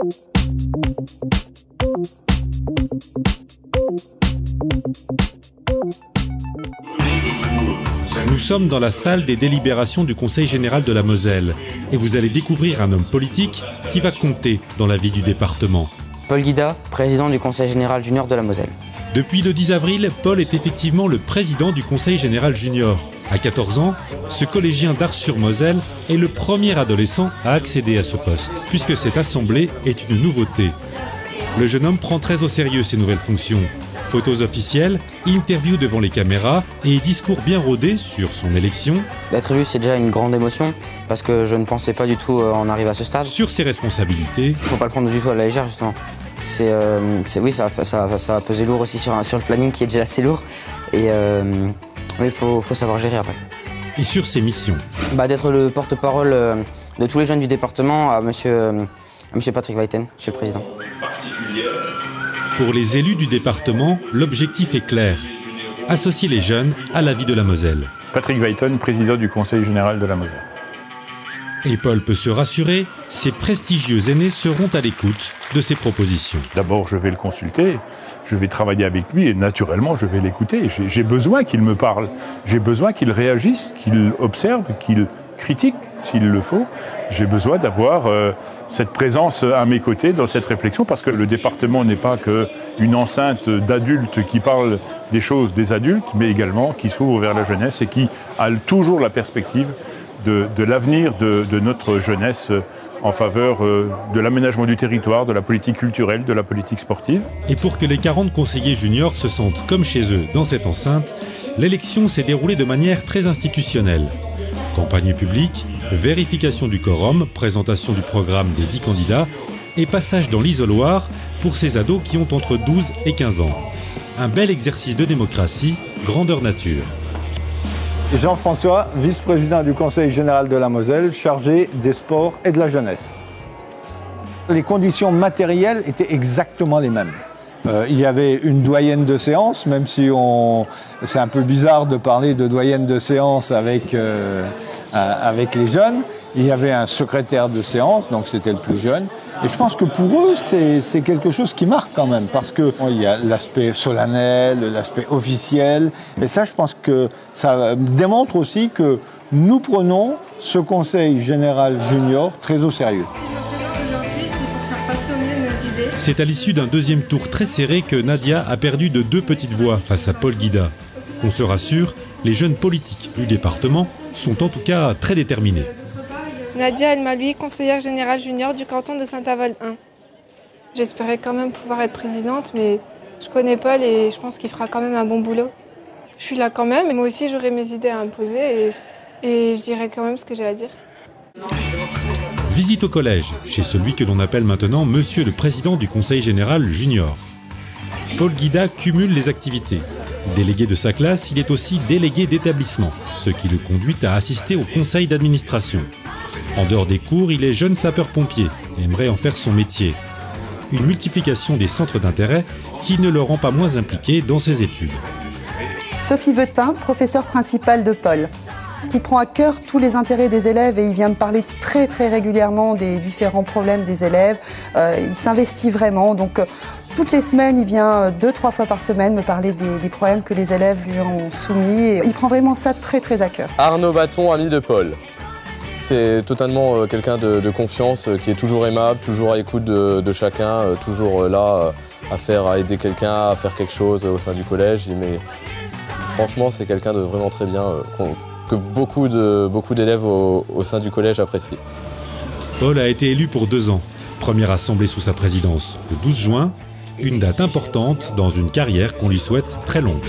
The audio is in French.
Nous sommes dans la salle des délibérations du Conseil général de la Moselle et vous allez découvrir un homme politique qui va compter dans la vie du département. Paul Guida, président du Conseil général junior de la Moselle. Depuis le 10 avril, Paul est effectivement le président du Conseil général junior. À 14 ans, ce collégien d'Ars-sur-Moselle est le premier adolescent à accéder à ce poste, puisque cette assemblée est une nouveauté. Le jeune homme prend très au sérieux ses nouvelles fonctions. Photos officielles, interviews devant les caméras et discours bien rodés sur son élection. D'être élu, c'est déjà une grande émotion, parce que je ne pensais pas du tout en arriver à ce stade. Sur ses responsabilités. Il ne faut pas le prendre du tout à la légère, justement. Oui, ça va peser lourd aussi sur le planning qui est déjà assez lourd. Et oui, il faut savoir gérer après. Et sur ses missions. D'être le porte-parole de tous les jeunes du département à monsieur Patrick Weiten, monsieur le président. Pour les élus du département, l'objectif est clair. Associer les jeunes à la vie de la Moselle. Patrick Weiten, président du Conseil général de la Moselle. Et Paul peut se rassurer, ces prestigieux aînés seront à l'écoute de ses propositions. D'abord, je vais le consulter, je vais travailler avec lui et naturellement, je vais l'écouter. J'ai besoin qu'il me parle, j'ai besoin qu'il réagisse, qu'il observe, qu'il critique s'il le faut. J'ai besoin d'avoir cette présence à mes côtés dans cette réflexion parce que le département n'est pas qu'une enceinte d'adultes qui parlent des choses des adultes, mais également qui s'ouvre vers la jeunesse et qui a toujours la perspective de l'avenir de notre jeunesse en faveur de l'aménagement du territoire, de la politique culturelle, de la politique sportive. Et pour que les 40 conseillers juniors se sentent comme chez eux dans cette enceinte, l'élection s'est déroulée de manière très institutionnelle. Campagne publique, vérification du quorum, présentation du programme des 10 candidats et passage dans l'isoloir pour ces ados qui ont entre 12 et 15 ans. Un bel exercice de démocratie, grandeur nature. Jean-François, vice-président du Conseil général de la Moselle, chargé des sports et de la jeunesse. Les conditions matérielles étaient exactement les mêmes. Il y avait une doyenne de séance, même si c'est un peu bizarre de parler de doyenne de séance avec les jeunes. Il y avait un secrétaire de séance, donc c'était le plus jeune. Et je pense que pour eux, c'est quelque chose qui marque quand même, parce qu'il y a l'aspect solennel, l'aspect officiel. Et ça, je pense que ça démontre aussi que nous prenons ce Conseil général junior très au sérieux. C'est à l'issue d'un deuxième tour très serré que Nadia a perdu de 2 petites voix face à Paul Guida. Qu'on se rassure, les jeunes politiques du département sont en tout cas très déterminés. Nadia El-Maloui, conseillère générale junior du canton de Saint-Avold 1. J'espérais quand même pouvoir être présidente, mais je connais Paul et je pense qu'il fera quand même un bon boulot. Je suis là quand même, et moi aussi j'aurai mes idées à imposer et je dirai quand même ce que j'ai à dire. Visite au collège, chez celui que l'on appelle maintenant Monsieur le Président du Conseil général junior. Paul Guida cumule les activités. Délégué de sa classe, il est aussi délégué d'établissement, ce qui le conduit à assister au conseil d'administration. En dehors des cours, il est jeune sapeur-pompier et aimerait en faire son métier. Une multiplication des centres d'intérêt qui ne le rend pas moins impliqué dans ses études. Sophie Vetin, professeure principale de Paul, qui prend à cœur tous les intérêts des élèves et il vient me parler très régulièrement des différents problèmes des élèves. Il s'investit vraiment, donc toutes les semaines, il vient 2-3 fois par semaine me parler des problèmes que les élèves lui ont soumis. Et il prend vraiment ça très à cœur. Arnaud Bâton, ami de Paul. C'est totalement quelqu'un de confiance, qui est toujours aimable, toujours à l'écoute de chacun, toujours là à aider quelqu'un, à faire quelque chose au sein du collège. Mais franchement, c'est quelqu'un de vraiment très bien, que beaucoup d'élèves au sein du collège apprécient. Paul a été élu pour 2 ans. Première assemblée sous sa présidence, le 12 juin, une date importante dans une carrière qu'on lui souhaite très longue.